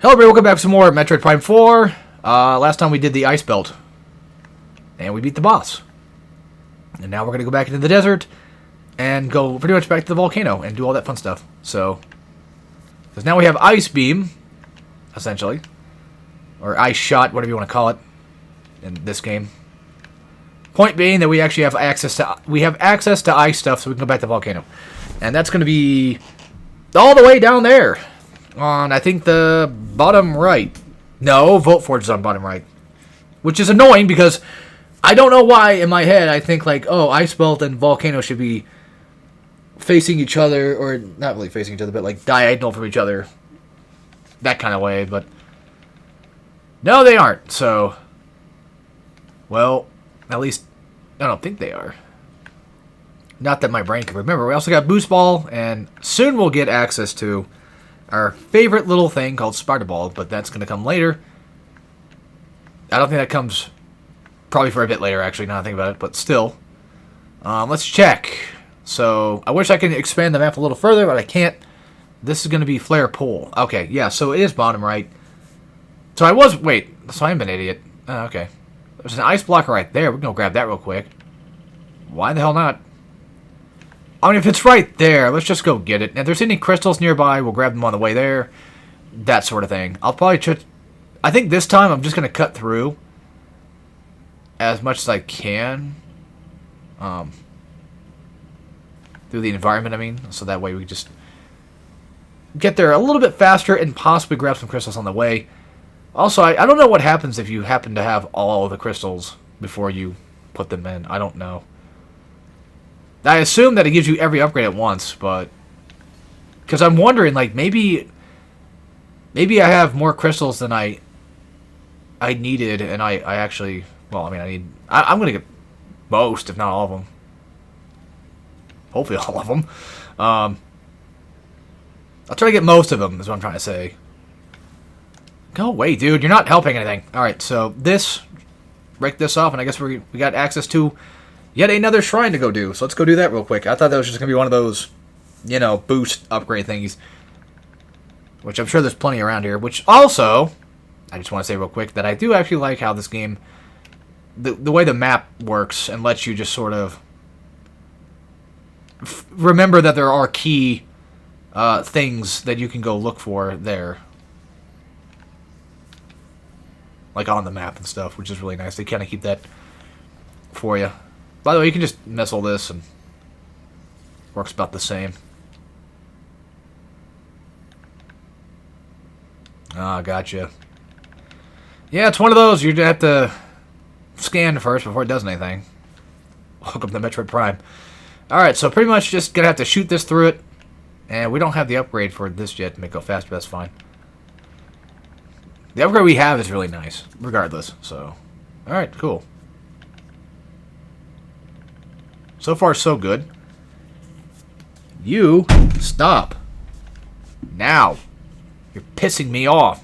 Hello everybody, welcome back to some more Metroid Prime 4. Last time we did the ice belt. And we beat the boss. And now we're going to go back into the desert and go pretty much back to the volcano and do all that fun stuff. So, because now we have Ice Beam, essentially. Or Ice Shot, whatever you want to call it, in this game. Point being that we actually have access to ice stuff, so we can go back to the volcano. And that's going to be all the way down there. On, I think, the bottom right. No, Vote Forge is on bottom right. Which is annoying because I don't know why in my head I think like, oh, Ice Belt and Volcano should be facing each other, or not really facing each other, but like diagonal from each other. That kind of way, but no, they aren't. So, well, at least I don't think they are. Not that my brain can remember. We also got Boost Ball, and soon we'll get access to our favorite little thing called Spider Ball, but that's going to come later. I don't think that comes probably for a bit later, actually, now that I think about it, but still. Let's check. So, I wish I could expand the map a little further, but I can't. This is going to be Flare Pool. Okay, yeah, so it is bottom right. So I was, wait, so I'm an idiot. Oh, okay. There's an ice block right there. We're going to grab that real quick. Why the hell not? I mean, if it's right there, let's just go get it. And if there's any crystals nearby, we'll grab them on the way there. That sort of thing. I'll probably I think this time I'm just going to cut through as much as I can. Through the environment, I mean. So that way we just get there a little bit faster and possibly grab some crystals on the way. Also, I don't know what happens if you happen to have all of the crystals before you put them in. I don't know. I assume that it gives you every upgrade at once, but because I'm wondering, like, maybe I have more crystals than I needed, and I actually, well, I mean, I'm gonna get most, if not all of them. Hopefully, all of them. I'll try to get most of them. Is what I'm trying to say. Go away, dude! You're not helping anything. All right, so break this off, and I guess we got access to yet another shrine to go do. So let's go do that real quick. I thought that was just going to be one of those, you know, boost upgrade thingies. Which I'm sure there's plenty around here. Which also, I just want to say real quick that I do actually like how this game, the way the map works and lets you just sort of remember that there are key things that you can go look for there. Like on the map and stuff, which is really nice. They kind of keep that for you. By the way, you can just missile this and works about the same. Ah, gotcha. Yeah, it's one of those you'd have to scan first before it does anything. Welcome to Metroid Prime. Alright, so pretty much just gonna have to shoot this through it. And we don't have the upgrade for this yet to make it go faster, but that's fine. The upgrade we have is really nice, regardless, so. Alright, cool. So far, so good. You, stop. Now. You're pissing me off.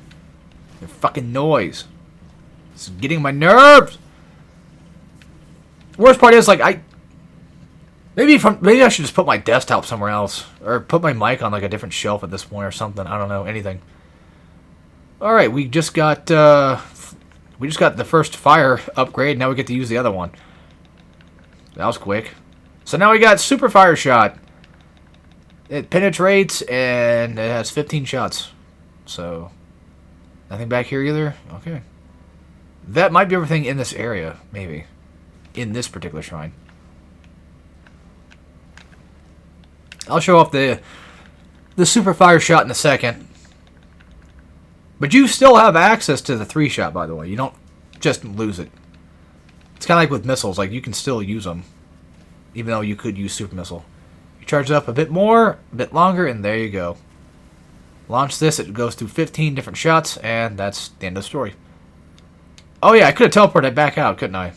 Your fucking noise. It's getting my nerves. The worst part is, like, maybe I should just put my desktop somewhere else. Or put my mic on, like, a different shelf at this point or something. I don't know, anything. Alright, we just got the first fire upgrade. Now we get to use the other one. That was quick. So now we got Super Fire Shot. It penetrates and it has 15 shots. So, nothing back here either? Okay. That might be everything in this area, maybe. In this particular shrine. I'll show off the Super Fire Shot in a second. But you still have access to the 3-shot, by the way. You don't just lose it. It's kind of like with missiles. Like, you can still use them. Even though you could use Super Missile. You charge it up a bit more, a bit longer, and there you go. Launch this, it goes through 15 different shots, and that's the end of the story. Oh yeah, I could have teleported back out, couldn't I?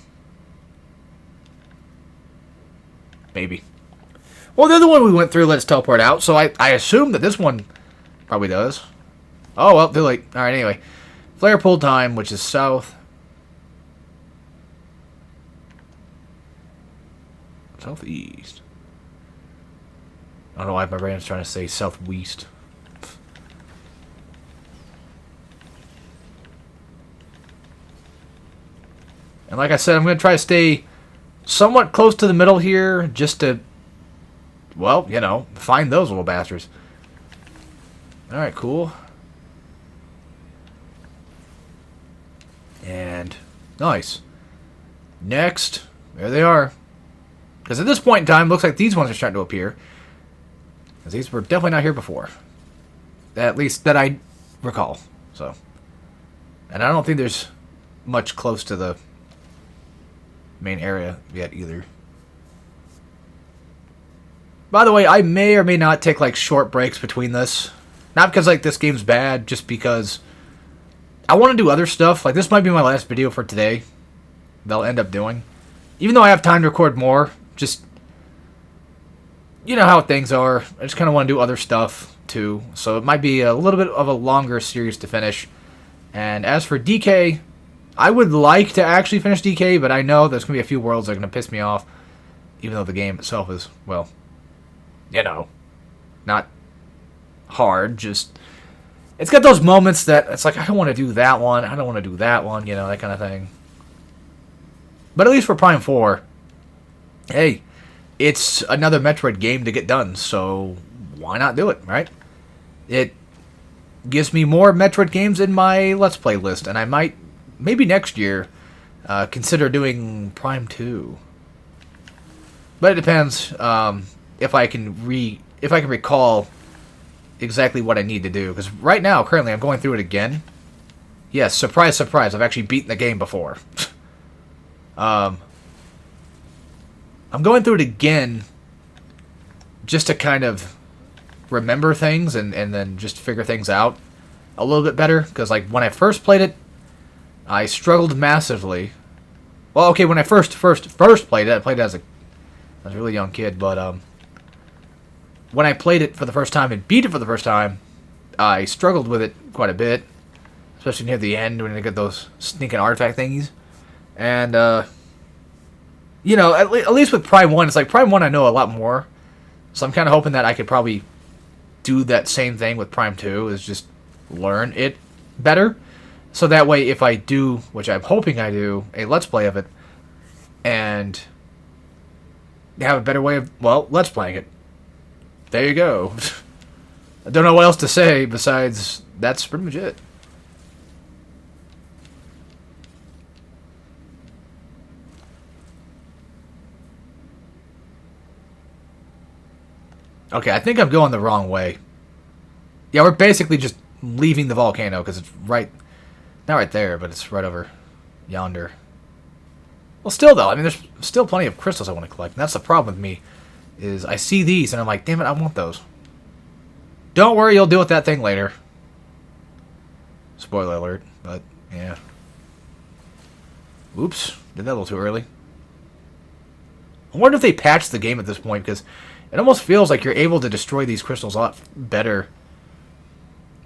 Maybe. Well, the other one we went through let us teleport out, so I assume that this one probably does. Oh, well, too late. Alright, anyway. Flare Pool time, which is south. Southeast. I don't know why my brain's trying to say southwest. And like I said, I'm going to try to stay somewhat close to the middle here just to, well, you know, find those little bastards. Alright, cool. And nice. Next, there they are. Because at this point in time, it looks like these ones are starting to appear. Because these were definitely not here before. At least that I recall. So, and I don't think there's much close to the main area yet either. By the way, I may or may not take like short breaks between this. Not because like this game's bad, just because I want to do other stuff. Like this might be my last video for today that I'll end up doing. Even though I have time to record more, just, you know how things are. I just kind of want to do other stuff too. So it might be a little bit of a longer series to finish. And as for DK, I would like to actually finish DK, but I know there's going to be a few worlds that are going to piss me off. Even though the game itself is, well, you know, not hard. Just, it's got those moments that it's like, I don't want to do that one. I don't want to do that one, you know, that kind of thing. But at least for Prime 4, hey, it's another Metroid game to get done, so why not do it, right? It gives me more Metroid games in my Let's Play list, and I might, maybe next year, consider doing Prime 2. But it depends if I can recall exactly what I need to do. Because right now, currently, I'm going through it again. Yes, surprise, surprise, I've actually beaten the game before. I'm going through it again just to kind of remember things and then just figure things out a little bit better. Because like when I first played it, I struggled massively. Well, okay, when I first played it, I played it as a really young kid. But when I played it for the first time and beat it for the first time, I struggled with it quite a bit. Especially near the end when you get those sneaking artifact thingies. And, you know, at least with Prime 1, it's like Prime 1 I know a lot more. So I'm kind of hoping that I could probably do that same thing with Prime 2, is just learn it better. So that way, if I do, which I'm hoping I do, a Let's Play of it, and have a better way of, well, Let's Playing it. There you go. I don't know what else to say besides that's pretty much it. Okay, I think I'm going the wrong way. Yeah, we're basically just leaving the volcano because it's right, not right there, but it's right over yonder. Well, still though, I mean, there's still plenty of crystals I want to collect. And that's the problem with me, is I see these and I'm like, damn it, I want those. Don't worry, you'll deal with that thing later. Spoiler alert, but yeah. Oops, did that a little too early. I wonder if they patched the game at this point, because it almost feels like you're able to destroy these crystals a lot better.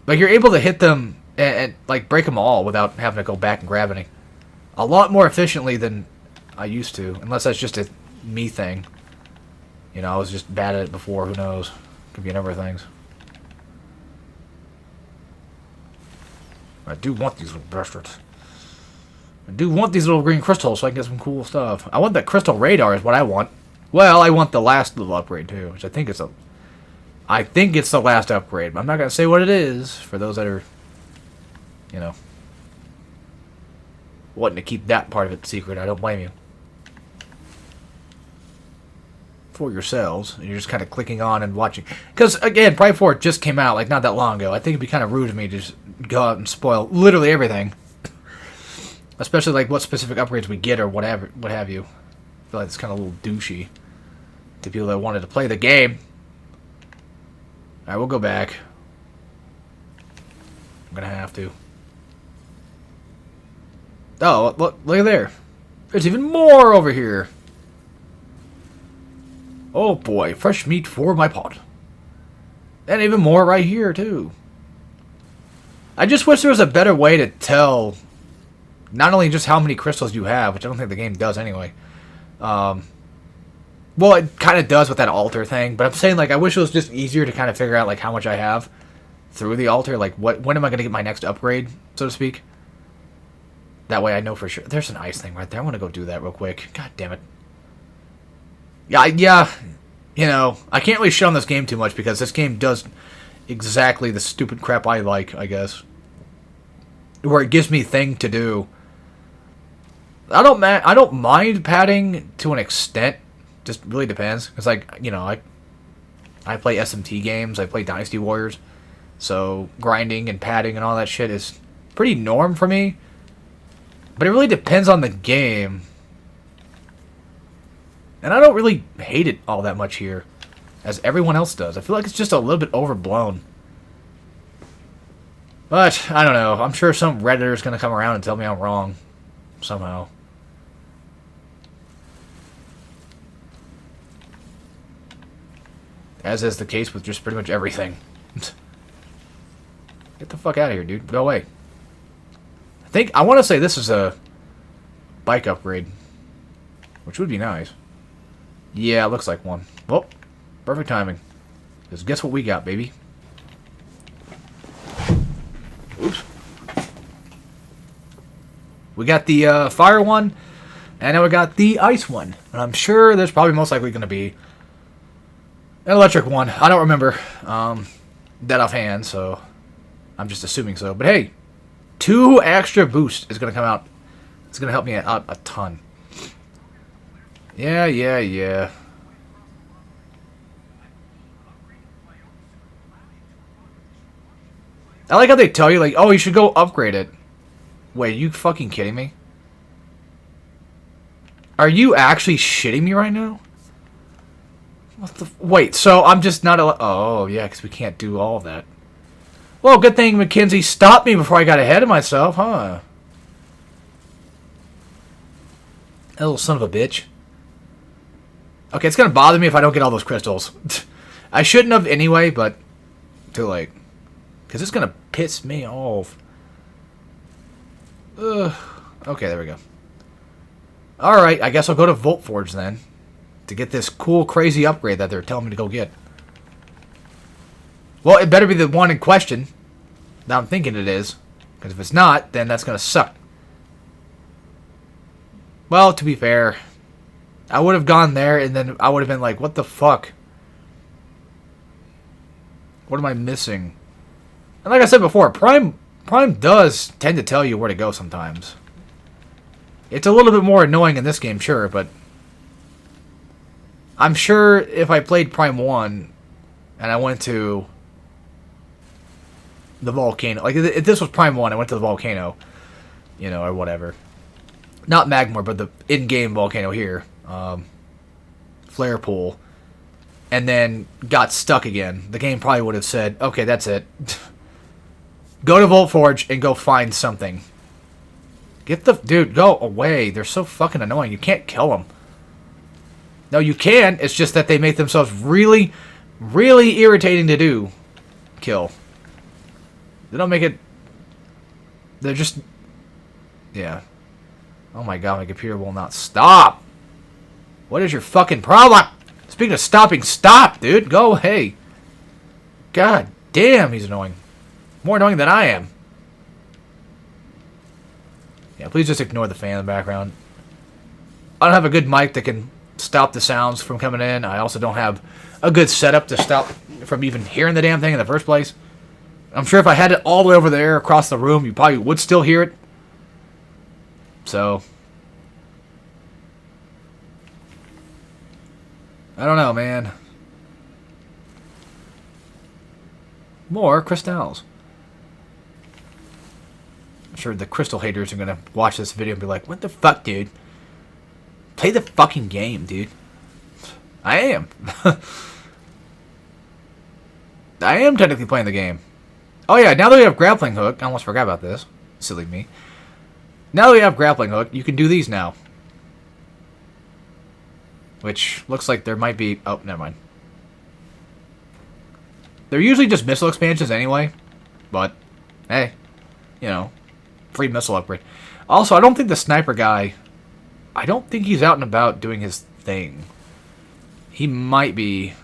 Like you're able to hit them and like break them all without having to go back and grab any. A lot more efficiently than I used to, unless that's just a me thing. You know, I was just bad at it before, who knows. Could be a number of things. I do want these little bastards. I do want these little green crystals so I can get some cool stuff. I want that crystal radar is what I want. Well, I want the last little upgrade too, which I think it's the last upgrade, but I'm not going to say what it is for those that are, you know, wanting to keep that part of it secret. I don't blame you. For yourselves, and you're just kind of clicking on and watching. Because, again, Prime 4 just came out, like, not that long ago. I think it'd be kind of rude of me to just go out and spoil literally everything. Especially, like, what specific upgrades we get or whatever, what have you. I feel like it's kind of a little douchey to people that wanted to play the game. Alright, we'll go back. I'm gonna have to. Oh, look at there. There's even more over here. Oh boy, fresh meat for my pot. And even more right here, too. I just wish there was a better way to tell not only just how many crystals you have, which I don't think the game does anyway. Well, it kind of does with that altar thing, but I'm saying, like, I wish it was just easier to kind of figure out, like, how much I have through the altar. Like, when am I going to get my next upgrade, so to speak? That way I know for sure. There's an ice thing right there. I want to go do that real quick. God damn it. Yeah, yeah. You know, I can't really shit on this game too much because this game does exactly the stupid crap I like, I guess. Where it gives me thing to do. I don't mind padding to an extent. Just really depends. It's like, you know, I play SMT games. I play Dynasty Warriors. So grinding and padding and all that shit is pretty norm for me. But it really depends on the game. And I don't really hate it all that much here, as everyone else does. I feel like it's just a little bit overblown. But, I don't know. I'm sure some Redditor is going to come around and tell me I'm wrong. Somehow. As is the case with just pretty much everything. Get the fuck out of here, dude. Go away. I want to say this is a bike upgrade. Which would be nice. Yeah, it looks like one. Well, perfect timing. Because guess what we got, baby? Oops. We got the fire one, and then we got the ice one. And I'm sure there's probably most likely going to be an electric one. I don't remember that offhand, so I'm just assuming so. But hey, 2 extra boosts is going to come out. It's going to help me out a ton. Yeah. I like how they tell you, like, oh, you should go upgrade it. Wait, are you fucking kidding me? Are you actually shitting me right now? What the... Wait, so I'm just not... Oh, yeah, because we can't do all of that. Well, good thing Mackenzie stopped me before I got ahead of myself, huh? That little son of a bitch. Okay, it's going to bother me if I don't get all those crystals. I shouldn't have anyway, but too late. Because it's going to piss me off. Ugh. Okay, there we go. Alright, I guess I'll go to Voltforge then. To get this cool, crazy upgrade that they're telling me to go get. Well, it better be the one in question. That I'm thinking it is. Because if it's not, then that's going to suck. Well, to be fair... I would have gone there, and then I would have been like, what the fuck? What am I missing? And like I said before, Prime does tend to tell you where to go sometimes. It's a little bit more annoying in this game, sure, but... I'm sure if I played Prime 1, and I went to... the volcano... Like, if this was Prime 1, I went to the volcano. You know, or whatever. Not Magmore, but the in-game volcano here. Flare pool, and then got stuck again. The game probably would have said, okay, that's it. Go to Voltforge and go find something. Get the... Dude, go away. They're so fucking annoying. You can't kill them. No, you can. It's just that they make themselves really, really irritating to do. Kill. They don't make it... They're just... Yeah. Oh my god, my computer will not stop. What is your fucking problem? Speaking of stopping, stop, dude. Go away. God damn, he's annoying. More annoying than I am. Yeah, please just ignore the fan in the background. I don't have a good mic that can stop the sounds from coming in. I also don't have a good setup to stop from even hearing the damn thing in the first place. I'm sure if I had it all the way over there across the room, you probably would still hear it. So... I don't know, man. More crystals. I'm sure the crystal haters are going to watch this video and be like, what the fuck, dude? Play the fucking game, dude. I am. I am technically playing the game. Oh yeah, now that we have grappling hook, I almost forgot about this. Silly me. Now that we have grappling hook, you can do these now. Which looks like there might be... Oh, never mind. They're usually just missile expansions anyway. But, hey. You know. Free missile upgrade. Also, I don't think the sniper guy... I don't think he's out and about doing his thing. He might be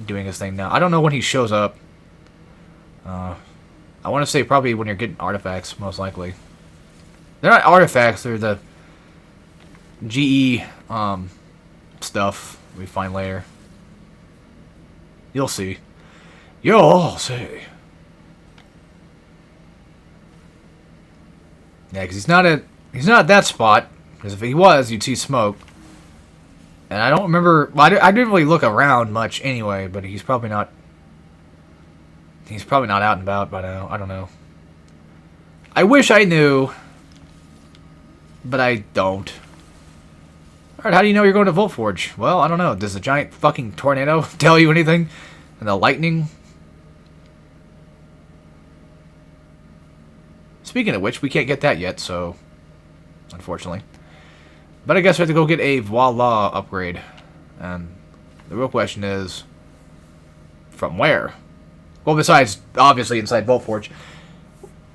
doing his thing now. I don't know when he shows up. I want to say probably when you're getting artifacts, most likely. They're not artifacts. They're the GE stuff we find later. You'll see. You'll see. Yeah, because he's not at that spot. Because if he was, you'd see smoke. And I don't remember. Well, I didn't really look around much anyway. But he's probably not. He's probably not out and about by now. I don't know. I wish I knew, but I don't. Alright, how do you know you're going to Volt Forge? Well, I don't know. Does the giant fucking tornado tell you anything? And the lightning? Speaking of which, we can't get that yet, so... Unfortunately. But I guess we have to go get a Voila upgrade. And the real question is... From where? Well, besides, obviously, inside Volt Forge.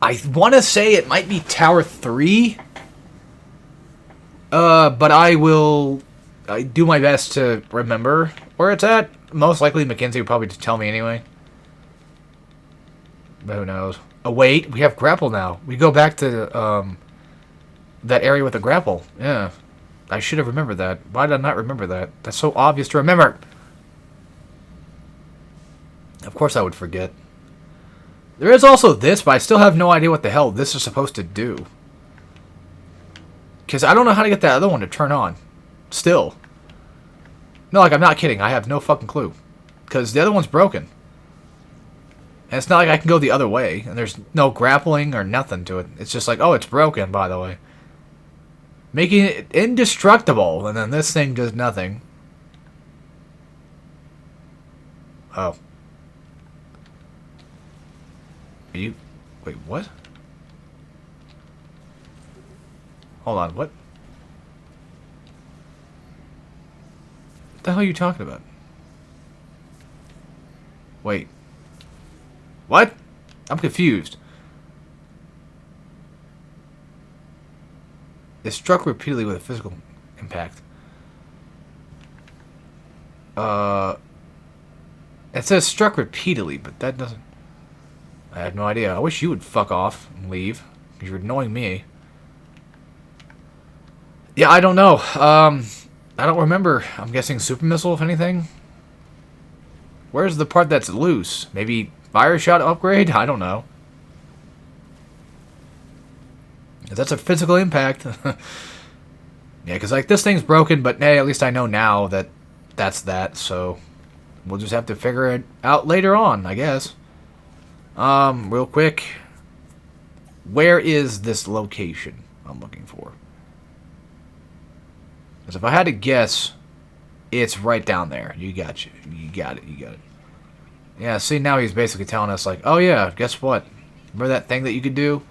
I want to say it might be Tower 3... but I will do my best to remember where it's at. Most likely Mackenzie would probably just tell me anyway. But who knows. Oh, wait. We have grapple now. We go back to that area with the grapple. Yeah. I should have remembered that. Why did I not remember that? That's so obvious to remember. Of course I would forget. There is also this, but I still have no idea what the hell this is supposed to do. Because I don't know how to get that other one to turn on. Still. No, like, I'm not kidding. I have no fucking clue. Because the other one's broken. And it's not like I can go the other way. And there's no grappling or nothing to it. It's just like, oh, it's broken, by the way. Making it indestructible. And then this thing does nothing. Oh. Are you... Wait, what? Hold on, what? What the hell are you talking about? Wait. What? I'm confused. It struck repeatedly with a physical impact. It says struck repeatedly, but that doesn't... I have no idea. I wish you would fuck off and leave. Because you're annoying me. Yeah, I don't know. I don't remember. I'm guessing super missile, if anything. Where's the part that's loose? Maybe fire shot upgrade? I don't know. If that's a physical impact. Yeah, because like this thing's broken, but hey, at least I know now that that's that. So we'll just have to figure it out later on, I guess. Real quick. Where is this location I'm looking for? Because if I had to guess, it's right down there. You got it. You got it. Yeah, see, now he's basically telling us, like, oh yeah, guess what? Remember that thing that you could do?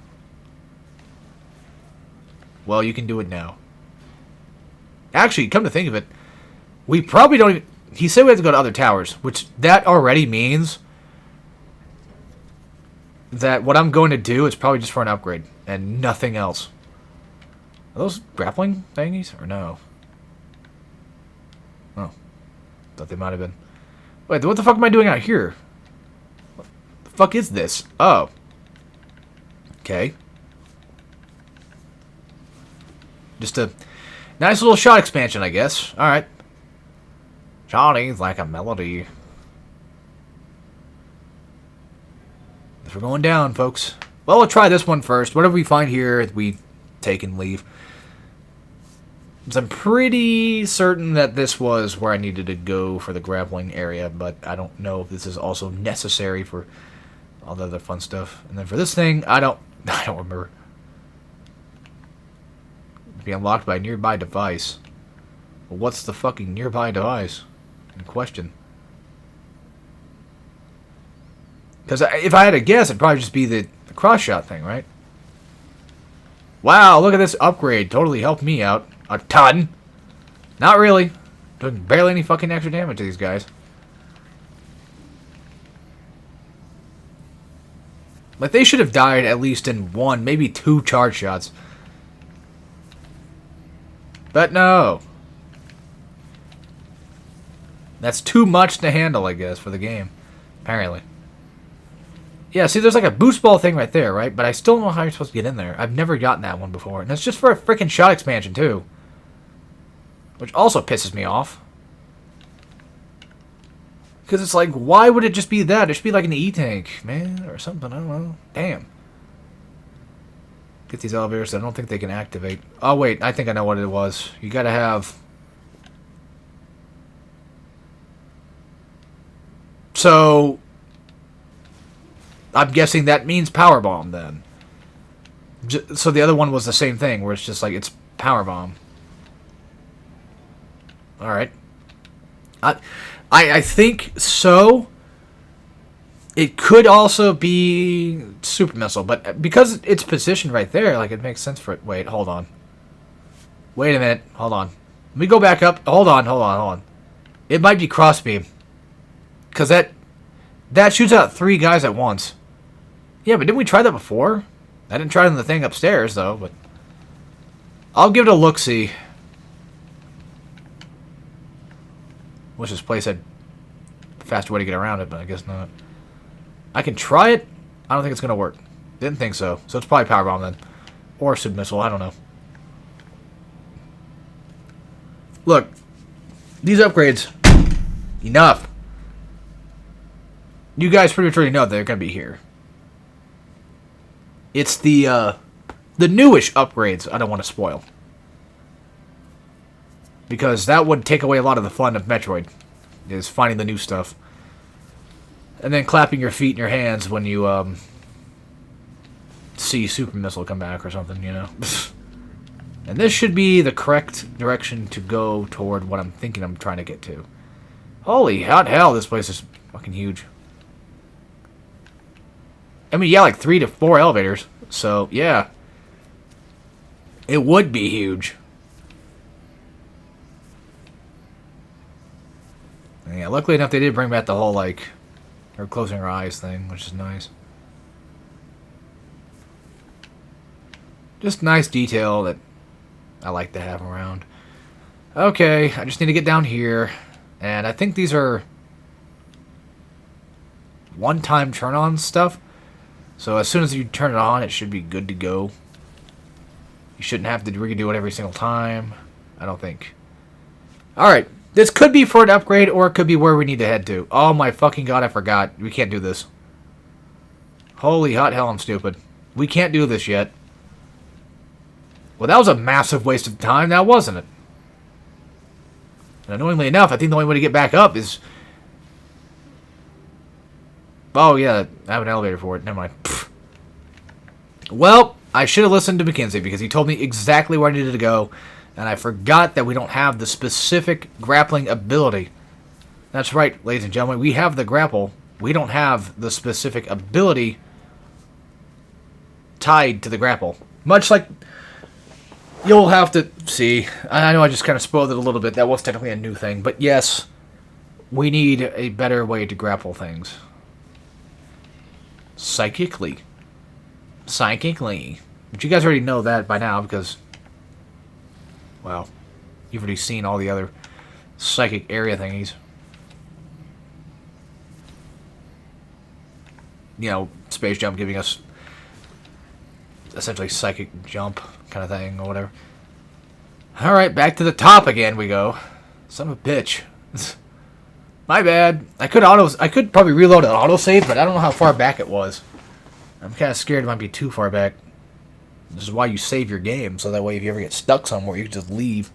Well, you can do it now. Actually, come to think of it, we probably don't even... He said we have to go to other towers, which that already means that what I'm going to do is probably just for an upgrade and nothing else. Are those grappling thingies or no? Oh. Thought they might have been. Wait, what the fuck am I doing out here? What the fuck is this? Oh. Okay. Just a nice little shot expansion, I guess. Alright. Johnny's like a melody. Guess we're going down, folks. Well, we'll try this one first. Whatever we find here, we take and leave. So I'm pretty certain that this was where I needed to go for the grappling area, but I don't know if this is also necessary for all the other fun stuff. And then for this thing, I don't remember. Be unlocked by a nearby device. Well, what's the fucking nearby device in question? Because if I had to guess, it'd probably just be the cross-shot thing, right? Wow, look at this upgrade. Totally helped me out. A ton. Not really. Doing barely any fucking extra damage to these guys. Like, they should have died at least in one, maybe two charge shots. But no. That's too much to handle, I guess, for the game. Apparently. Yeah, see, there's like a boost ball thing right there, right? But I still don't know how you're supposed to get in there. I've never gotten that one before. And it's just for a freaking shot expansion, too. Which also pisses me off. Because it's like, why would it just be that? It should be like an E-tank, man, or something. I don't know. Damn. Get these elevators. I don't think they can activate. Oh, wait. I think I know what it was. You gotta have... So... I'm guessing that means power bomb, then. So the other one was the same thing, where it's just like, it's power bomb. Alright. I think so. It could also be super missile, but because it's positioned right there, like, it makes sense for it. Wait, hold on. Wait a minute. Hold on. Let me go back up. Hold on. It might be crossbeam. Because that shoots out 3 guys at once. Yeah, but didn't we try that before? I didn't try it in the thing upstairs, though, but... I'll give it a look-see. Wish this place had a faster way to get around it, but I guess not. I can try it. I don't think it's going to work. Didn't think so. So it's probably power bomb then. Or super missile. I don't know. Look. These upgrades. Enough. You guys pretty much already know they're going to be here. It's the newish upgrades I don't want to spoil. Because that would take away a lot of the fun of Metroid. Is finding the new stuff. And then clapping your feet and your hands when you see Super Missile come back or something, you know. And this should be the correct direction to go toward what I'm thinking I'm trying to get to. Holy hot hell, this place is fucking huge. I mean, yeah, like 3 to 4 elevators. So, yeah. It would be huge. And yeah, luckily enough, they did bring back the whole, like, her closing her eyes thing, which is nice. Just nice detail that I like to have around. Okay, I just need to get down here. And I think these are one-time turn-on stuff. So as soon as you turn it on, it should be good to go. You shouldn't have to redo it every single time. I don't think. Alright. This could be for an upgrade, or it could be where we need to head to. Oh my fucking god, I forgot. We can't do this. Holy hot hell, I'm stupid. We can't do this yet. Well, that was a massive waste of time, now wasn't it? And annoyingly enough, I think the only way to get back up is... Oh, yeah, I have an elevator for it. Never mind. Pfft. Well, I should have listened to Mackenzie, because he told me exactly where I needed to go. And I forgot that we don't have the specific grappling ability. That's right, ladies and gentlemen. We have the grapple. We don't have the specific ability tied to the grapple. Much like you'll have to see. I know I just kind of spoiled it a little bit. That was technically a new thing. But yes, we need a better way to grapple things. Psychically. But you guys already know that by now because... Well, you've already seen all the other psychic area thingies. You know, Space Jump giving us essentially psychic jump kind of thing or whatever. Alright, back to the top again we go. Son of a bitch. My bad. I could probably reload an autosave, but I don't know how far back it was. I'm kind of scared it might be too far back. This is why you save your game, so that way if you ever get stuck somewhere, you can just leave.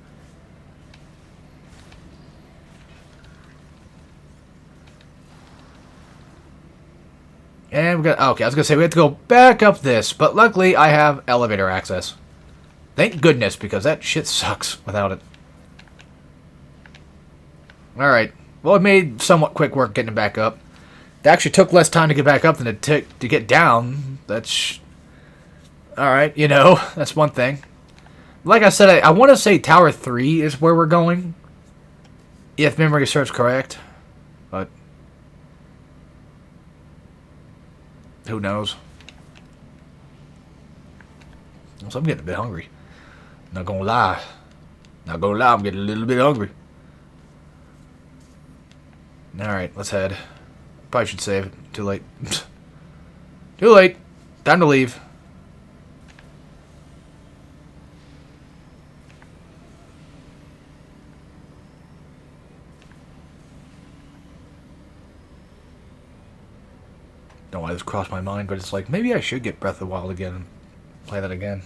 And we got... Okay, I was going to say we have to go back up this, but luckily I have elevator access. Thank goodness, because that shit sucks without it. Alright. Well, it made somewhat quick work getting it back up. It actually took less time to get back up than it took to get down. That's... Alright, you know, that's one thing. Like I said, I want to say Tower 3 is where we're going. If memory serves correct. But... who knows? So I'm getting a bit hungry. Not gonna lie. I'm getting a little bit hungry. Alright, let's head. Probably should save it. Too late. Too late. Time to leave. Don't know why this crossed my mind, but it's like, maybe I should get Breath of the Wild again and play that again.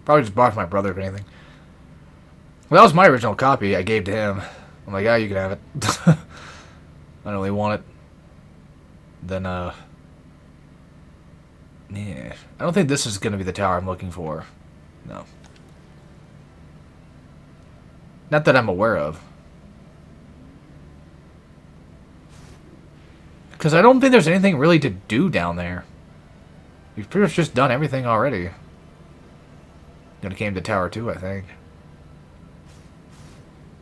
Probably just bought it for my brother, if anything. Well, that was my original copy I gave to him. I'm like, you can have it. I don't really want it. Then, yeah. I don't think this is going to be the tower I'm looking for. No. Not that I'm aware of. Because I don't think there's anything really to do down there. We've pretty much just done everything already. Then it came to Tower 2, I think.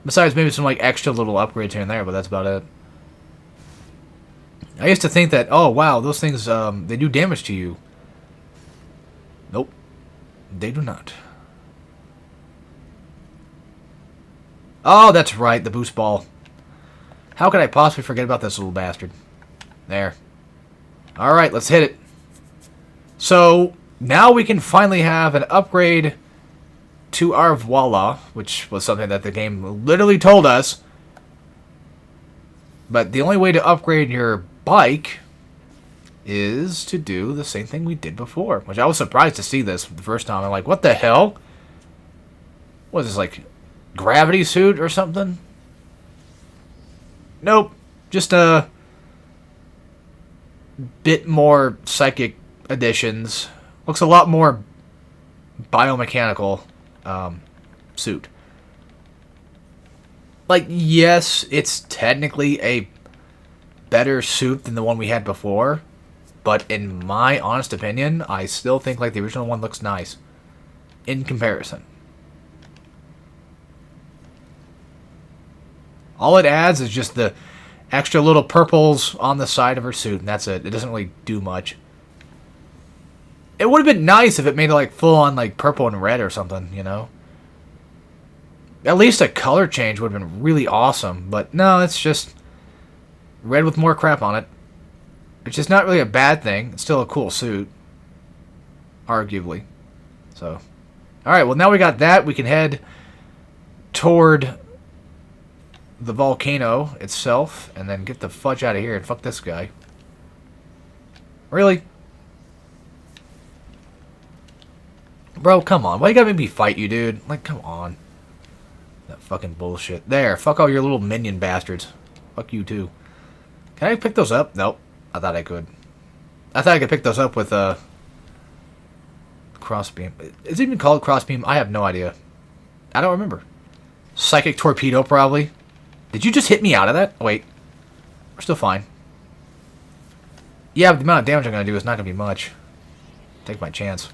Besides maybe some like extra little upgrades here and there, but that's about it. I used to think that, oh wow, those things, they do damage to you. Nope. They do not. Oh, that's right, the boost ball. How could I possibly forget about this little bastard? There. Alright, let's hit it. So, now we can finally have an upgrade to our Voila, which was something that the game literally told us. But the only way to upgrade your bike is to do the same thing we did before. Which I was surprised to see this the first time. I'm like, what the hell? What is this, like, gravity suit or something? Nope. Just a bit more psychic additions. Looks a lot more biomechanical suit. Like, yes, it's technically a better suit than the one we had before, but in my honest opinion, I still think like the original one looks nice in comparison. All it adds is just the extra little purples on the side of her suit, and that's it. It doesn't really do much. It would have been nice if it made it like full on like purple and red or something, you know? At least a color change would have been really awesome, but no, it's just red with more crap on it. Which is not really a bad thing. It's still a cool suit. Arguably. So, alright, well now we got that, we can head toward the volcano itself, and then get the fudge out of here and fuck this guy. Really? Bro, come on. Why you gotta make me fight you, dude? Like, come on. That fucking bullshit. There, fuck all your little minion bastards. Fuck you, too. Can I pick those up? Nope. I thought I could. I thought I could pick those up with, crossbeam. Is it even called crossbeam? I have no idea. I don't remember. Psychic torpedo, probably. Did you just hit me out of that? Oh, wait. We're still fine. Yeah, but the amount of damage I'm going to do is not going to be much. Take my chance.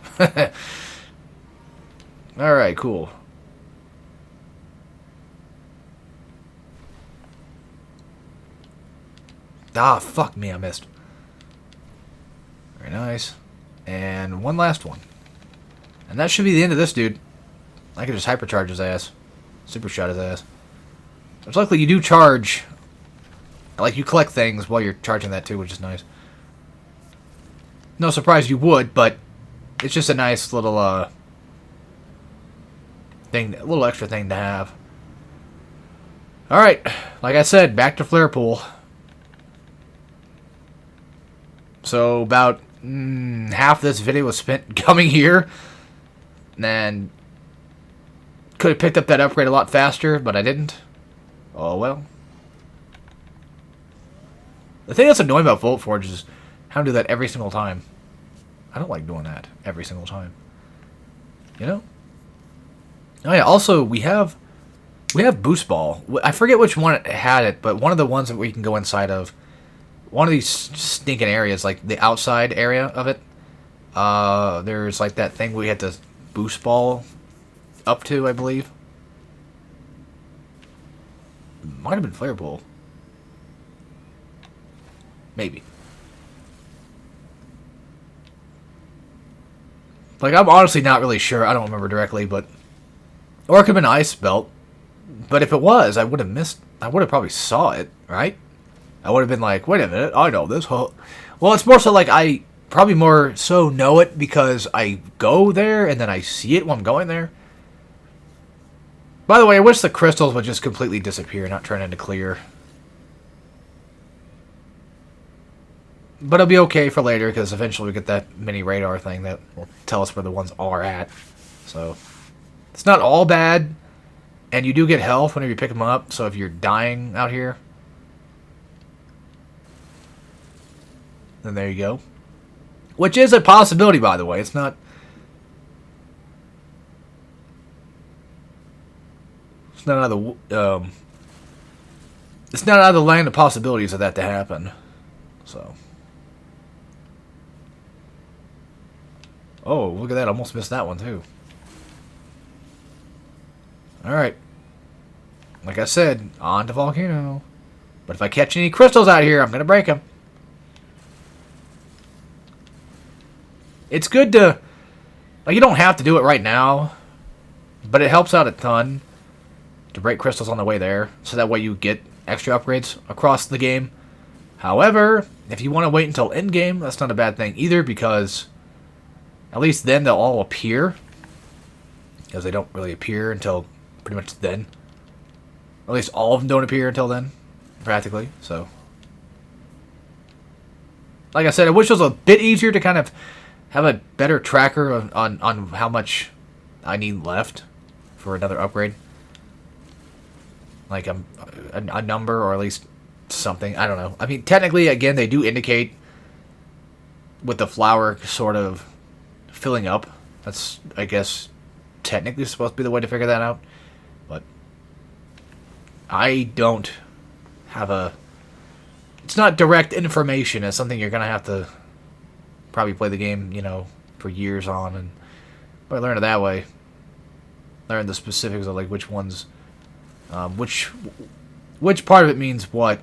Alright, cool. Ah, fuck me, I missed. Very nice. And one last one. And that should be the end of this dude. I could just hypercharge his ass. Super shot his ass. Which luckily you do charge. Like, you collect things while you're charging that too, which is nice. No surprise you would, but it's just a nice little, thing, a little extra thing to have. Alright, like I said, back to Flare Pool. So, about half this video was spent coming here. And could have picked up that upgrade a lot faster, but I didn't. Oh well. The thing that's annoying about Volt Forge is how to do that every single time. I don't like doing that every single time. You know? Oh yeah, also we have Boost Ball. I forget which one had it, but one of the ones that we can go inside of. One of these stinking areas, like the outside area of it. There's like that thing we had to Boost Ball up to, I believe. Might have been Flare Pool. Maybe. Like, I'm honestly not really sure. I don't remember directly, but... Or it could have been Ice Belt. But if it was, I would have missed... I would have probably saw it, right? I would have been like, wait a minute, I know this. Huh? Well, it's more so like I probably more so know it because I go there and then I see it when I'm going there. By the way, I wish the crystals would just completely disappear, not turn into clear. But it'll be okay for later, because eventually we get that mini radar thing that will tell us where the ones are at. So, it's not all bad. And you do get health whenever you pick them up, so if you're dying out here, then there you go. Which is a possibility, by the way. It's not... It's not out of the... it's not out of the land of possibilities of that to happen. So... Oh, look at that. Almost missed that one, too. Alright. Like I said, on to Volcano. But if I catch any crystals out here, I'm going to break them. It's good to... Like, you don't have to do it right now. But it helps out a ton to break crystals on the way there. So that way you get extra upgrades across the game. However, if you want to wait until endgame, that's not a bad thing either, because... At least then they'll all appear. Because they don't really appear until pretty much then. Or at least all of them don't appear until then. Practically. So. Like I said, I wish it was a bit easier to kind of have a better tracker on how much I need left for another upgrade. Like a number or at least something. I don't know. I mean, technically, again, they do indicate with the flower sort of filling up. That's, I guess, technically supposed to be the way to figure that out. But I don't have a... It's not direct information. It's something you're going to have to probably play the game, you know, for years on. And but I learned it that way. Learn the specifics of, like, which ones... which part of it means what.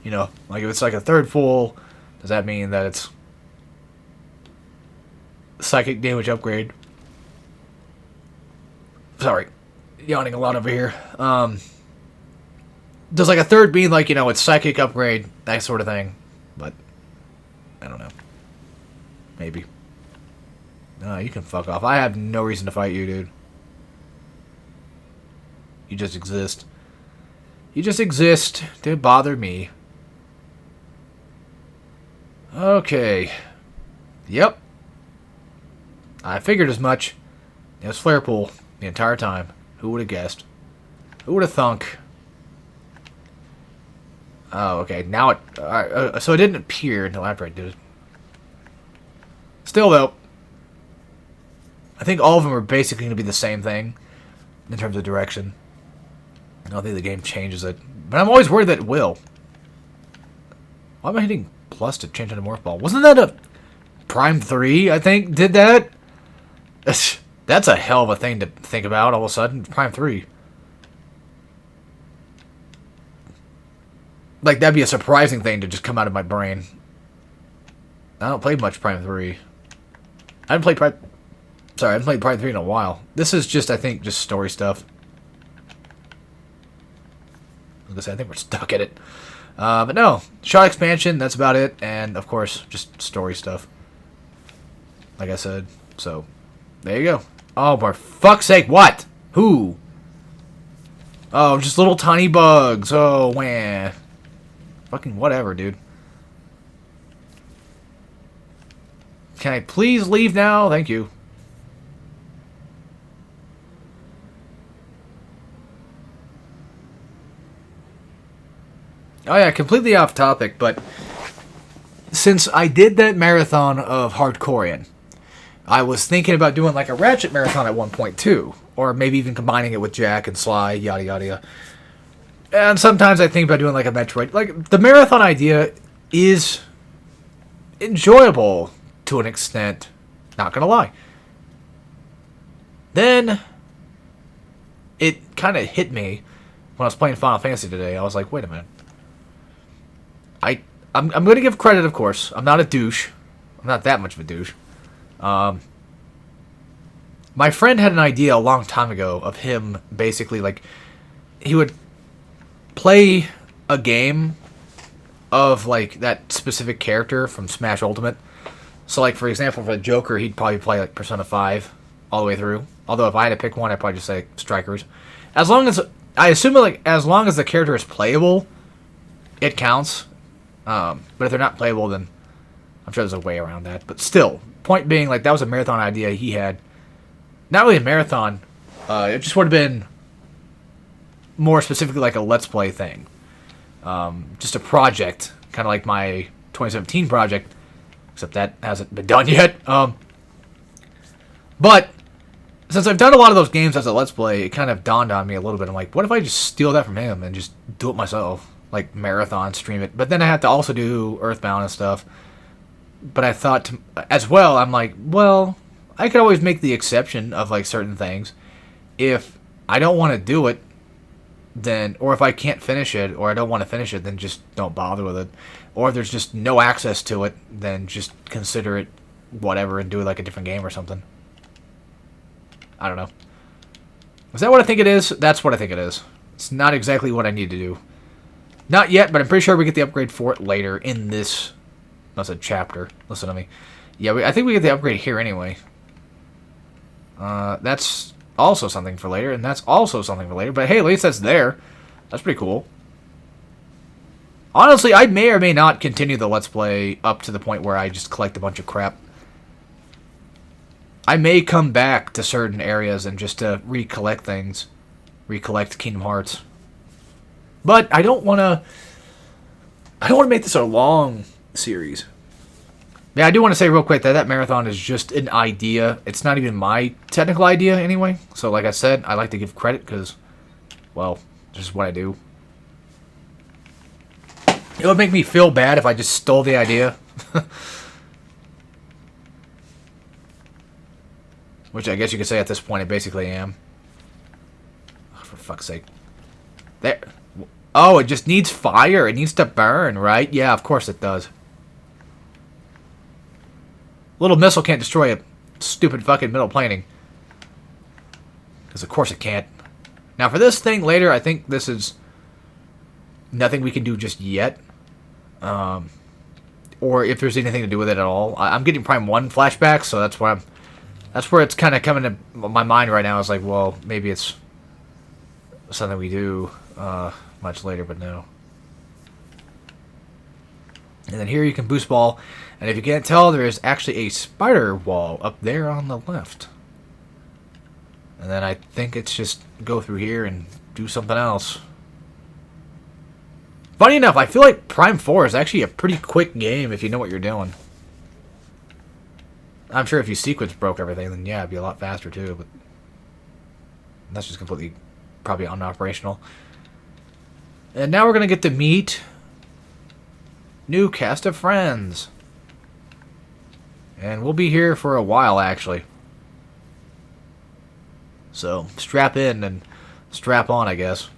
You know, like if it's like a third full, does that mean that it's psychic damage upgrade? Sorry, yawning a lot over here. Does like a third mean like, you know, it's psychic upgrade, that sort of thing? But I don't know. Maybe. No, you can fuck off. I have no reason to fight you, dude. You just exist. You just exist to bother me. Okay. Yep. I figured as much. It was flare pool the entire time. Who would have guessed? Who would have thunk? Oh, okay. Now it... so it didn't appear until after I did it. Still, though, I think all of them are basically going to be the same thing in terms of direction. I don't think the game changes it. But I'm always worried that it will. Why am I hitting plus to change into Morph Ball? Wasn't that a Prime 3, I think, did that? That's a hell of a thing to think about all of a sudden. Prime 3. Like, that'd be a surprising thing to just come out of my brain. I don't play much Prime 3. I haven't played Prime... Sorry, I haven't played Prime 3 in a while. This is just, I think, just story stuff. I think we're stuck at it. But no, shot expansion, that's about it. And, of course, just story stuff. Like I said. So, there you go. Oh, for fuck's sake, what? Who? Oh, just little tiny bugs. Oh, wah. Fucking whatever, dude. Can I please leave now? Thank you. Oh yeah, completely off topic, but since I did that marathon of Hardcorean, I was thinking about doing like a Ratchet marathon at one point too, or maybe even combining it with Jack and Sly, yada yada yada. And sometimes I think about doing like a Metroid. Like, the marathon idea is enjoyable to an extent, not gonna lie. Then it kind of hit me when I was playing Final Fantasy today. I was like, wait a minute. I'm going to give credit, of course. I'm not a douche. I'm not that much of a douche. My friend had an idea a long time ago of him basically, like, he would play a game of like that specific character from Smash Ultimate. So like for example, for the Joker, he'd probably play like Persona 5 all the way through. Although if I had to pick one, I'd probably just say Strikers. As long as I assume like as long as the character is playable, it counts. But if they're not playable, then I'm sure there's a way around that. But still, point being, like that was a marathon idea he had. Not really a marathon. It just would have been more specifically like a Let's Play thing. Just a project, kind of like my 2017 project, except that hasn't been done yet. But since I've done a lot of those games as a Let's Play, it kind of dawned on me a little bit. I'm like, what if I just steal that from him and just do it myself? Like marathon, stream it. But then I have to also do Earthbound and stuff. But I thought as well, I'm like, well, I could always make the exception of like certain things. If I don't want to do it, then, or if I can't finish it, or I don't want to finish it, then just don't bother with it. Or if there's just no access to it, then just consider it whatever and do it like a different game or something. I don't know. Is that what I think it is? That's what I think it is. It's not exactly what I need to do. Not yet, but I'm pretty sure we get the upgrade for it later in this. That's a chapter. Listen to me. Yeah, I think we get the upgrade here anyway. That's also something for later, and that's also something for later. But hey, at least that's there. That's pretty cool. Honestly, I may or may not continue the Let's Play up to the point where I just collect a bunch of crap. I may come back to certain areas and just recollect things. Recollect Kingdom Hearts. But I don't want to make this a long series. Yeah, I do want to say real quick that that marathon is just an idea. It's not even my technical idea anyway. So like I said, I like to give credit because, well, this is what I do. It would make me feel bad if I just stole the idea. Which I guess you could say at this point I basically am. Oh, for fuck's sake. There. Oh, it just needs fire. It needs to burn, right? Yeah, of course it does. Little missile can't destroy a stupid fucking middle planing. Because of course it can't. Now for this thing later, I think this is nothing we can do just yet. Or if there's anything to do with it at all. I'm getting Prime 1 flashbacks, so that's why that's where it's kind of coming to my mind right now. It's like, well, maybe it's something we do much later, but no. And then here you can boost ball. And if you can't tell, there is actually a spider wall up there on the left. And then I think it's just go through here and do something else. Funny enough, I feel like Prime 4 is actually a pretty quick game if you know what you're doing. I'm sure if you sequence broke everything, then yeah, it'd be a lot faster too, but that's just completely probably unoperational. And now we're going to get to meet new cast of friends. And we'll be here for a while, actually. So, strap in and strap on, I guess.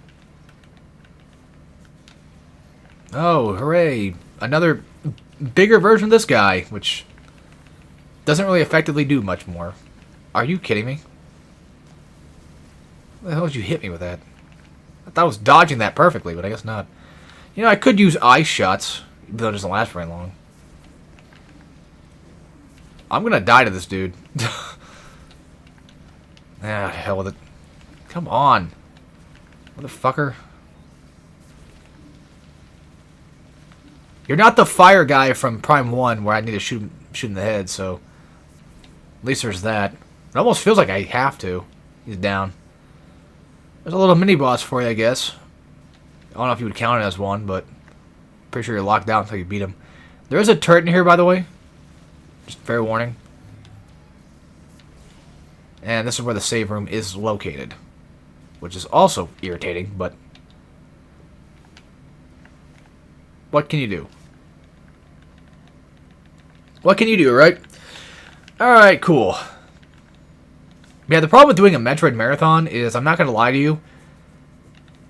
Oh, hooray. Another bigger version of this guy, which doesn't really effectively do much more. Are you kidding me? Why the hell did you hit me with that? I thought I was dodging that perfectly, but I guess not. You know, I could use ice shots, even though it doesn't last very long. I'm gonna die to this dude. Ah, hell with it. Come on. Motherfucker. You're not the fire guy from Prime 1 where I need to shoot in the head, so at least there's that. It almost feels like I have to. He's down. There's a little mini-boss for you, I guess. I don't know if you would count it as one, but pretty sure you're locked down until you beat him. There is a turret in here, by the way. Just fair warning. And this is where the save room is located. Which is also irritating, but what can you do? What can you do, right? Alright, cool. Yeah, the problem with doing a Metroid marathon is, I'm not going to lie to you,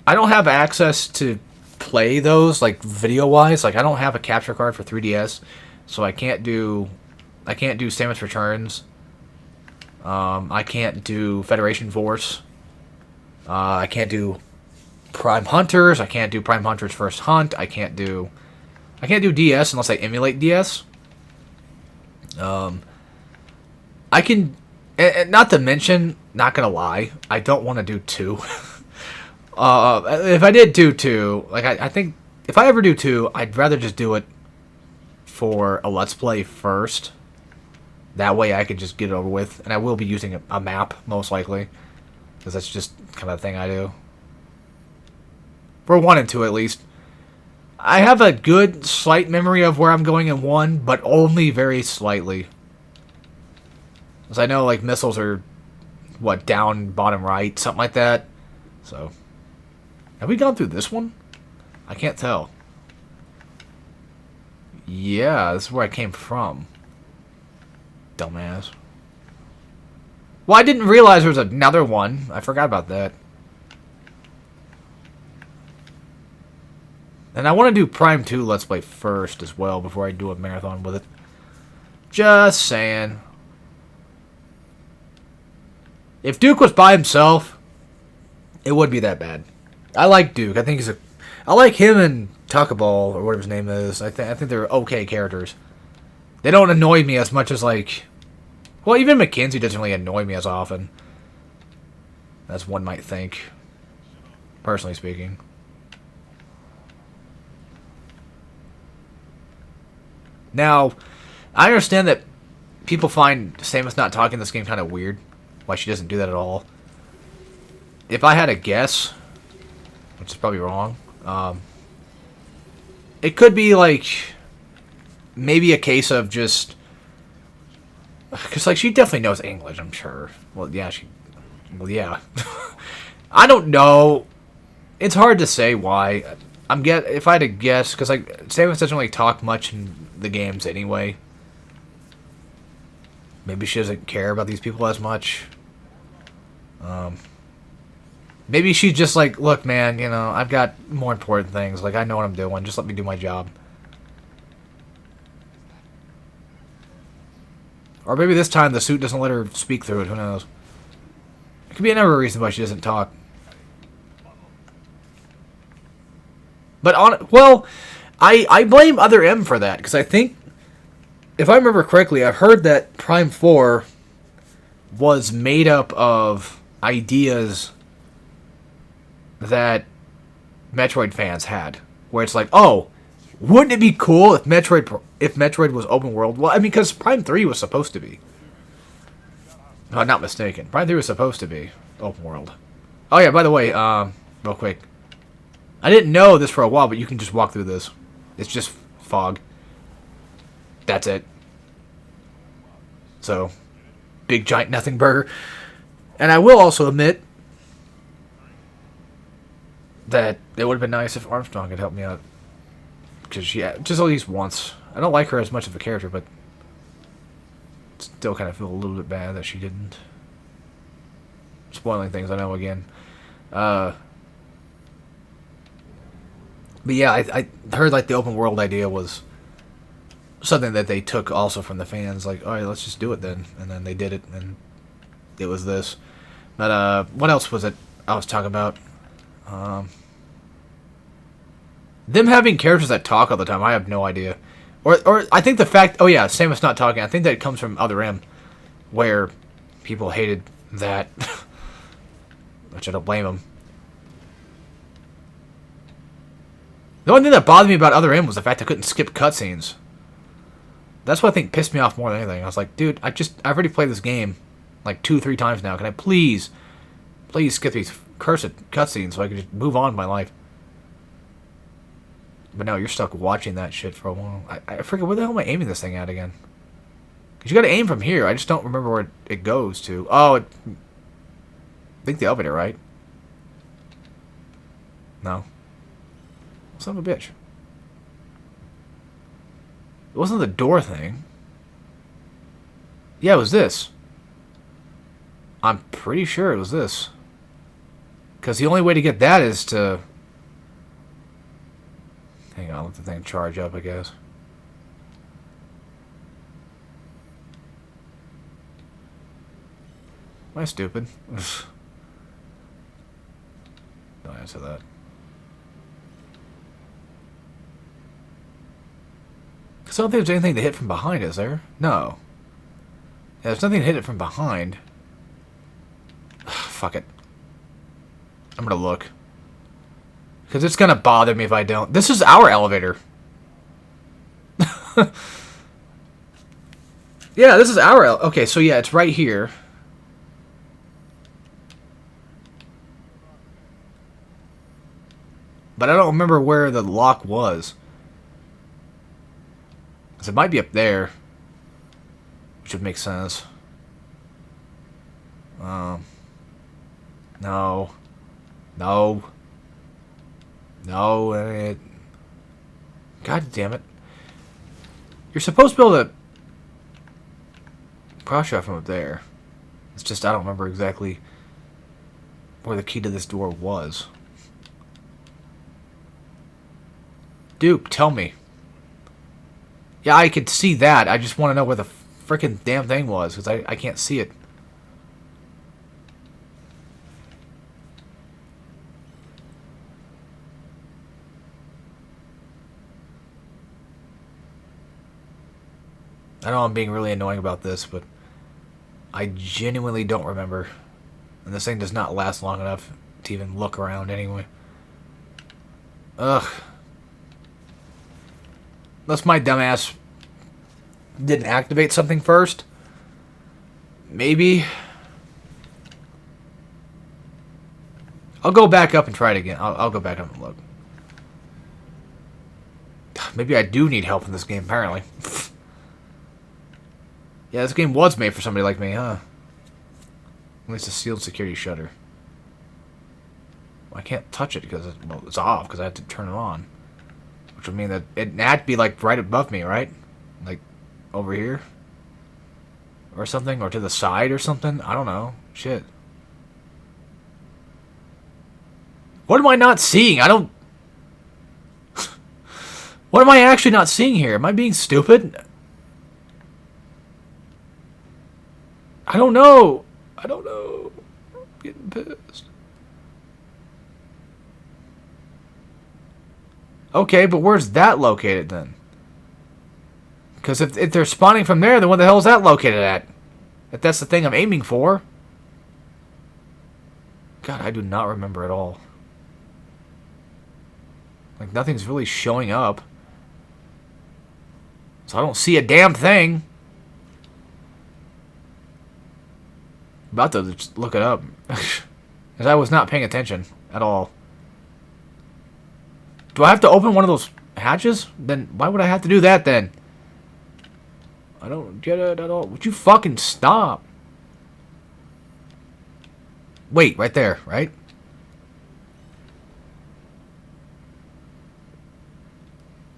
I don't have access to play those, like, video-wise. Like, I don't have a capture card for 3DS, so I can't do Samus Returns. I can't do Federation Force. I can't do Prime Hunters. I can't do Prime Hunters First Hunt. I can't do DS unless I emulate DS. I can, and not to mention, not gonna lie, I don't want to do 2. If I did do 2, like I think if I ever do 2, I'd rather just do it for a Let's Play first. That way I could just get it over with, and I will be using a map most likely, because that's just kind of the thing I do. For 1 and 2 at least. I have a good slight memory of where I'm going in 1, but only very slightly. Because I know, like, missiles are, what, down, bottom right, something like that. So, have we gone through this one? I can't tell. Yeah, this is where I came from. Dumbass. Well, I didn't realize there was another one. I forgot about that. And I want to do Prime 2 Let's Play first as well before I do a marathon with it. Just saying. If Duke was by himself, it wouldn't be that bad. I like Duke. I think he's a... I like him and Tuckaball, or whatever his name is. I think they're okay characters. They don't annoy me as much as, like... Well, even Mackenzie doesn't really annoy me as often. As one might think. Personally speaking. Now, I understand that people find Samus not talking in this game kind of weird. Why she doesn't do that at all. If I had a guess, which is probably wrong, it could be like maybe a case of just because like she definitely knows English, I'm sure. Well, yeah, yeah. I don't know. It's hard to say why. If I had to guess, because like Samus doesn't really talk much in the games anyway. Maybe she doesn't care about these people as much. Maybe she's just like, look, man, you know, I've got more important things. Like, I know what I'm doing. Just let me do my job. Or maybe this time the suit doesn't let her speak through it. Who knows? It could be another reason why she doesn't talk. But well, I blame Other M for that, because I think, if I remember correctly, I've heard that Prime 4 was made up of ideas that Metroid fans had, where it's like, oh, wouldn't it be cool if Metroid was open world? Well, I mean, because Prime 3 was supposed to be. No, I'm not mistaken. Prime 3 was supposed to be open world. Oh yeah, by the way, real quick, I didn't know this for a while, but you can just walk through this. It's just fog. That's it. So, big giant nothing burger. And I will also admit that it would have been nice if Armstrong had helped me out. Because, yeah, just at least once. I don't like her as much of a character, but still kind of feel a little bit bad that she didn't. Spoiling things, I know, again. But yeah, I heard like the open world idea was something that they took also from the fans. Like, all right, let's just do it then. And then they did it, and it was this. But what else was it I was talking about? Them having characters that talk all the time, I have no idea. Or I think the fact... Oh yeah, Samus not talking. I think that comes from Other M, where people hated that. Which I don't blame them. The only thing that bothered me about Other M was the fact I couldn't skip cutscenes. That's what I think pissed me off more than anything. I was like, dude, I've already played this game like 2-3 times now. Can I please skip these cursed cutscenes so I can just move on with my life? But no, you're stuck watching that shit for a while. I forget, where the hell am I aiming this thing at again? Because you gotta aim from here. I just don't remember where it goes to. Oh, I think the elevator, right? No. Son of a bitch. It wasn't the door thing. Yeah, it was this. I'm pretty sure it was this. Because the only way to get that is to... Hang on, let the thing charge up, I guess. Am I stupid? Don't answer that. Because I don't think there's anything to hit from behind, is there? No. Yeah, there's nothing to hit it from behind. Fuck it. I'm gonna look. Because it's gonna bother me if I don't. This is our elevator. Yeah, this is our okay, so yeah, it's right here. But I don't remember where the lock was. Because it might be up there. Which would make sense. No. No. No. God damn it. You're supposed to be able to cross shot from up there. It's just I don't remember exactly where the key to this door was. Duke, tell me. Yeah, I could see that. I just want to know where the frickin' damn thing was, because I can't see it. I know I'm being really annoying about this, but I genuinely don't remember. And this thing does not last long enough to even look around anyway. Ugh. Unless my dumbass didn't activate something first. Maybe. I'll go back up and try it again. I'll go back up and look. Maybe I do need help in this game, apparently. Yeah, this game was made for somebody like me, huh? At least a sealed security shutter. Well, I can't touch it because it's off, because I had to turn it on. Which would mean that it had to be, like, right above me, right? Like, over here? Or something? Or to the side or something? I don't know. Shit. What am I not seeing? I don't... What am I actually not seeing here? Am I being stupid? I don't know. I don't know. I'm getting pissed. Okay, but where's that located then? Because if they're spawning from there, then what the hell is that located at? If that's the thing I'm aiming for. God, I do not remember at all. Like, nothing's really showing up. So I don't see a damn thing. I'm about to just look it up. Because I was not paying attention at all. Do I have to open one of those hatches? Then why would I have to do that then? I don't get it at all. Would you fucking stop? Wait, right there, right?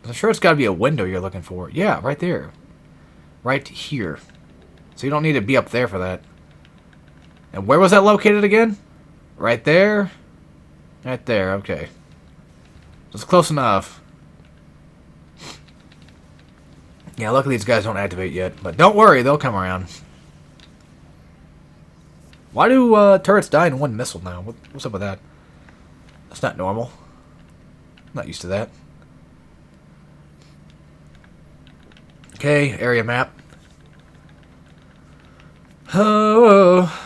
I'm sure it's got to be a window you're looking for. Yeah, right there. Right here. So you don't need to be up there for that. And where was that located again? Right there? Right there, okay. It's close enough. Yeah, luckily these guys don't activate yet. But don't worry, they'll come around. Why do turrets die in one missile now? What's up with that? That's not normal. I'm not used to that. Okay, area map. Oh.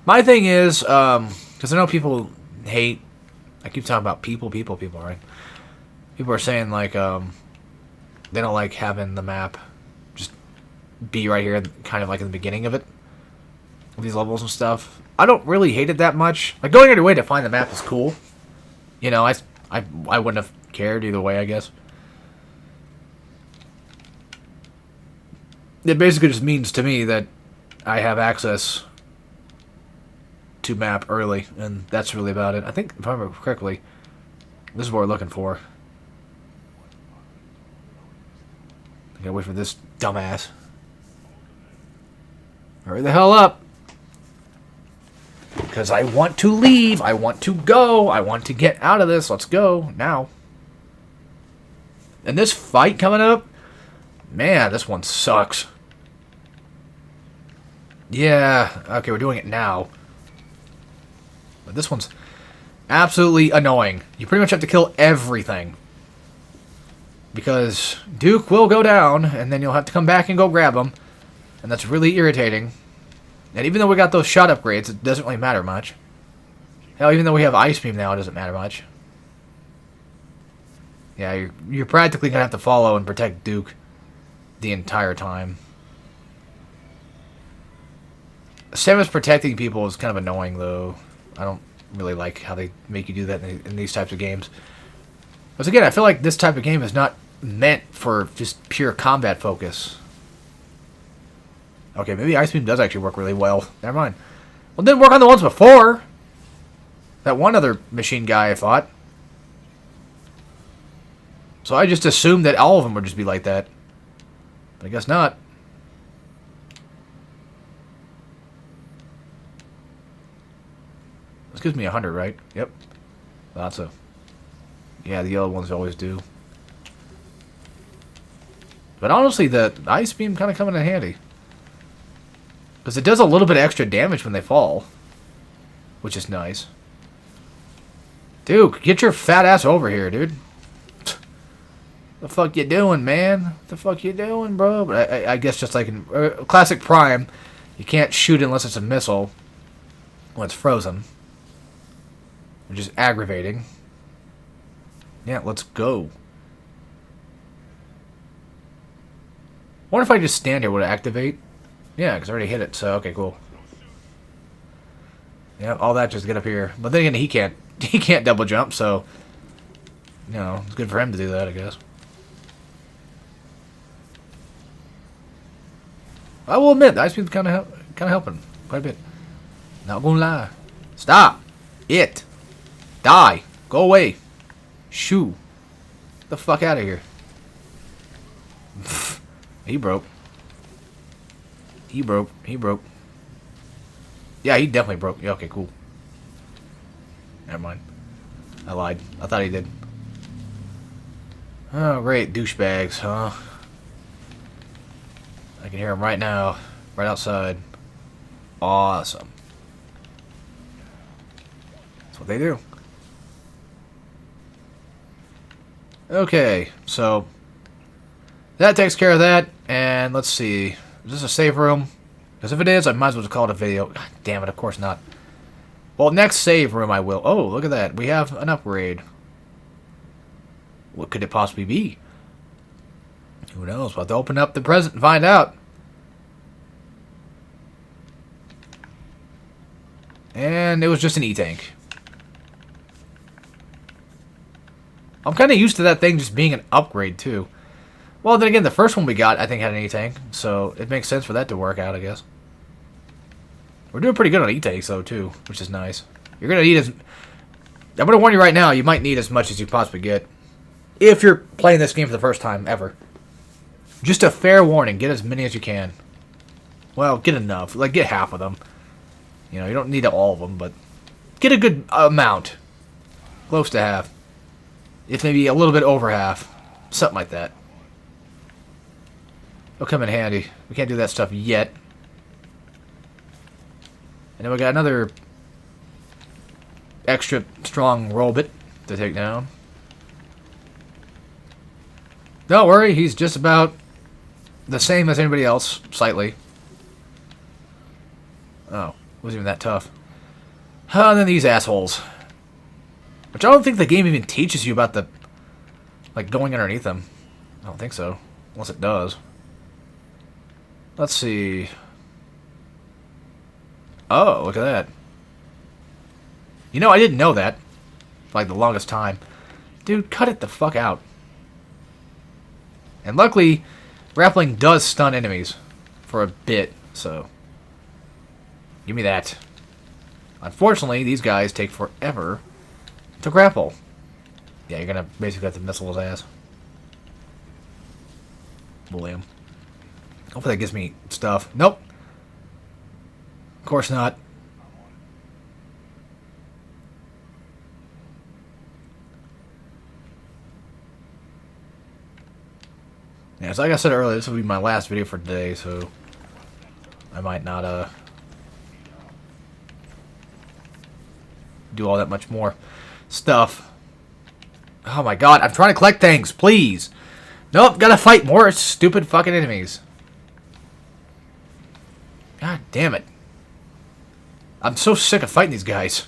My thing is, because I know people hate, I keep talking about people, right? People are saying, like, they don't like having the map just be right here, kind of like in the beginning of it, of these levels and stuff. I don't really hate it that much. Like, going out of your way to find the map is cool. You know, I wouldn't have cared either way, I guess. It basically just means to me that I have access to map early, and that's really about it. I think, if I remember correctly, this is what we're looking for. I gotta wait for this dumbass. Hurry the hell up! Because I want to leave, I want to go, I want to get out of this. Let's go, now. And this fight coming up, man, this one sucks. Yeah, okay, we're doing it now. But this one's absolutely annoying. You pretty much have to kill everything. Because Duke will go down, and then you'll have to come back and go grab him. And that's really irritating. And even though we got those shot upgrades, it doesn't really matter much. Hell, even though we have Ice Beam now, it doesn't matter much. Yeah, you're practically going to have to follow and protect Duke the entire time. Samus protecting people is kind of annoying, though. I don't really like how they make you do that in these types of games. Because again, I feel like this type of game is not meant for just pure combat focus. Okay, maybe Ice Beam does actually work really well. Never mind. Well, it didn't work on the ones before. That one other machine guy I fought. So I just assumed that all of them would just be like that. But I guess not. This gives me 100, right? Yep. Thought so. Yeah, the yellow ones always do. But honestly, the Ice Beam kind of coming in handy. Because it does a little bit of extra damage when they fall. Which is nice. Duke, get your fat ass over here, dude. The fuck you doing, man? What the fuck you doing, bro? But I guess just like in classic Prime, you can't shoot unless it's a missile. When it's frozen. Which is aggravating. Yeah, let's go. Wonder if I just stand here, would it activate? Yeah, because I already hit it, so okay, cool. Yeah, all that just get up here. But then again, he can't double jump, so you know, it's good for him to do that, I guess. I will admit, the Ice Beam's kind of helping quite a bit. Not gonna lie. Stop it. Die. Go away. Shoo. Get the fuck out of here. He broke. He broke. He broke. Yeah, he definitely broke. Yeah, okay, cool. Never mind. I lied. I thought he did. Oh, great. Douchebags, huh? I can hear him right now. Right outside. Awesome. That's what they do. Okay, so that takes care of that. And let's see. Is this a save room? Because if it is, I might as well just call it a video. God damn it, of course not. Well, next save room I will. Oh, look at that. We have an upgrade. What could it possibly be? Who knows? We'll have to open up the present and find out. And it was just an E-Tank. I'm kind of used to that thing just being an upgrade, too. Well, then again, the first one we got, I think, had an E-Tank. So it makes sense for that to work out, I guess. We're doing pretty good on E-Tanks, though, too, which is nice. You're going to need as... I'm going to warn you right now, you might need as much as you possibly get. If you're playing this game for the first time, ever. Just a fair warning, get as many as you can. Well, get enough. Like, get half of them. You know, you don't need all of them, but... get a good amount. Close to half. If maybe a little bit over half. Something like that. It'll come in handy. We can't do that stuff yet. And then we got another extra strong robot to take down. Don't worry, he's just about the same as anybody else, slightly. Oh, wasn't even that tough. And then these assholes. Which I don't think the game even teaches you about the... like, going underneath them. I don't think so. Unless it does. Let's see... Oh, look at that. You know, I didn't know that. For like the longest time. Dude, cut it the fuck out. And luckily, grappling does stun enemies. For a bit, so... give me that. Unfortunately, these guys take forever to grapple. Yeah, you're gonna basically have to missile his ass. William. Hopefully that gives me stuff. Nope. Of course not. Yeah, so like I said earlier, this will be my last video for today, so I might not, do all that much more stuff. Oh my god, I'm trying to collect things, please. Nope, gotta fight more stupid fucking enemies. God damn it. I'm so sick of fighting these guys.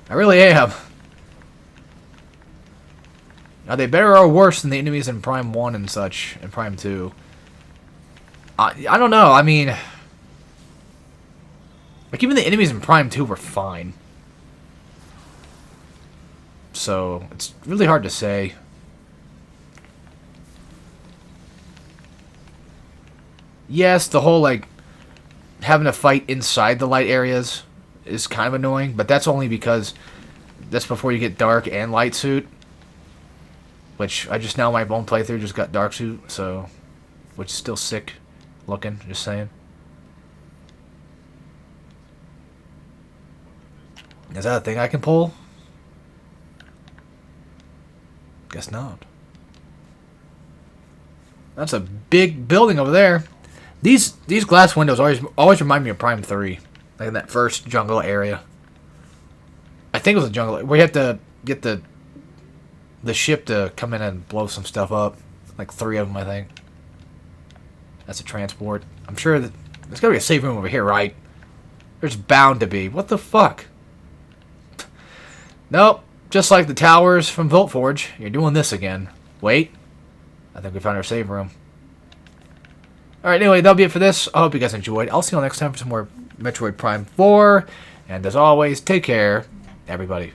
I really am. Are they better or worse than the enemies in Prime 1 and such, and Prime 2? I don't know, I mean... Like, even the enemies in Prime 2 were fine. So, it's really hard to say. Yes, the whole, like, having to fight inside the light areas is kind of annoying, but that's only because that's before you get dark and light suit. Which, I just now, my own playthrough just got dark suit, so... Which is still sick looking, just saying. Is that a thing I can pull? Guess not. That's a big building over there. These glass windows always remind me of Prime 3. Like in that first jungle area. I think it was a jungle. We had to get the ship to come in and blow some stuff up. Like 3 of them, I think. That's a transport. I'm sure that there's got to be a safe room over here, right? There's bound to be. What the fuck? Nope. Just like the towers from Vault Forge, you're doing this again. Wait. I think we found our save room. Alright, anyway, that'll be it for this. I hope you guys enjoyed. I'll see you all next time for some more Metroid Prime 4. And as always, take care, everybody.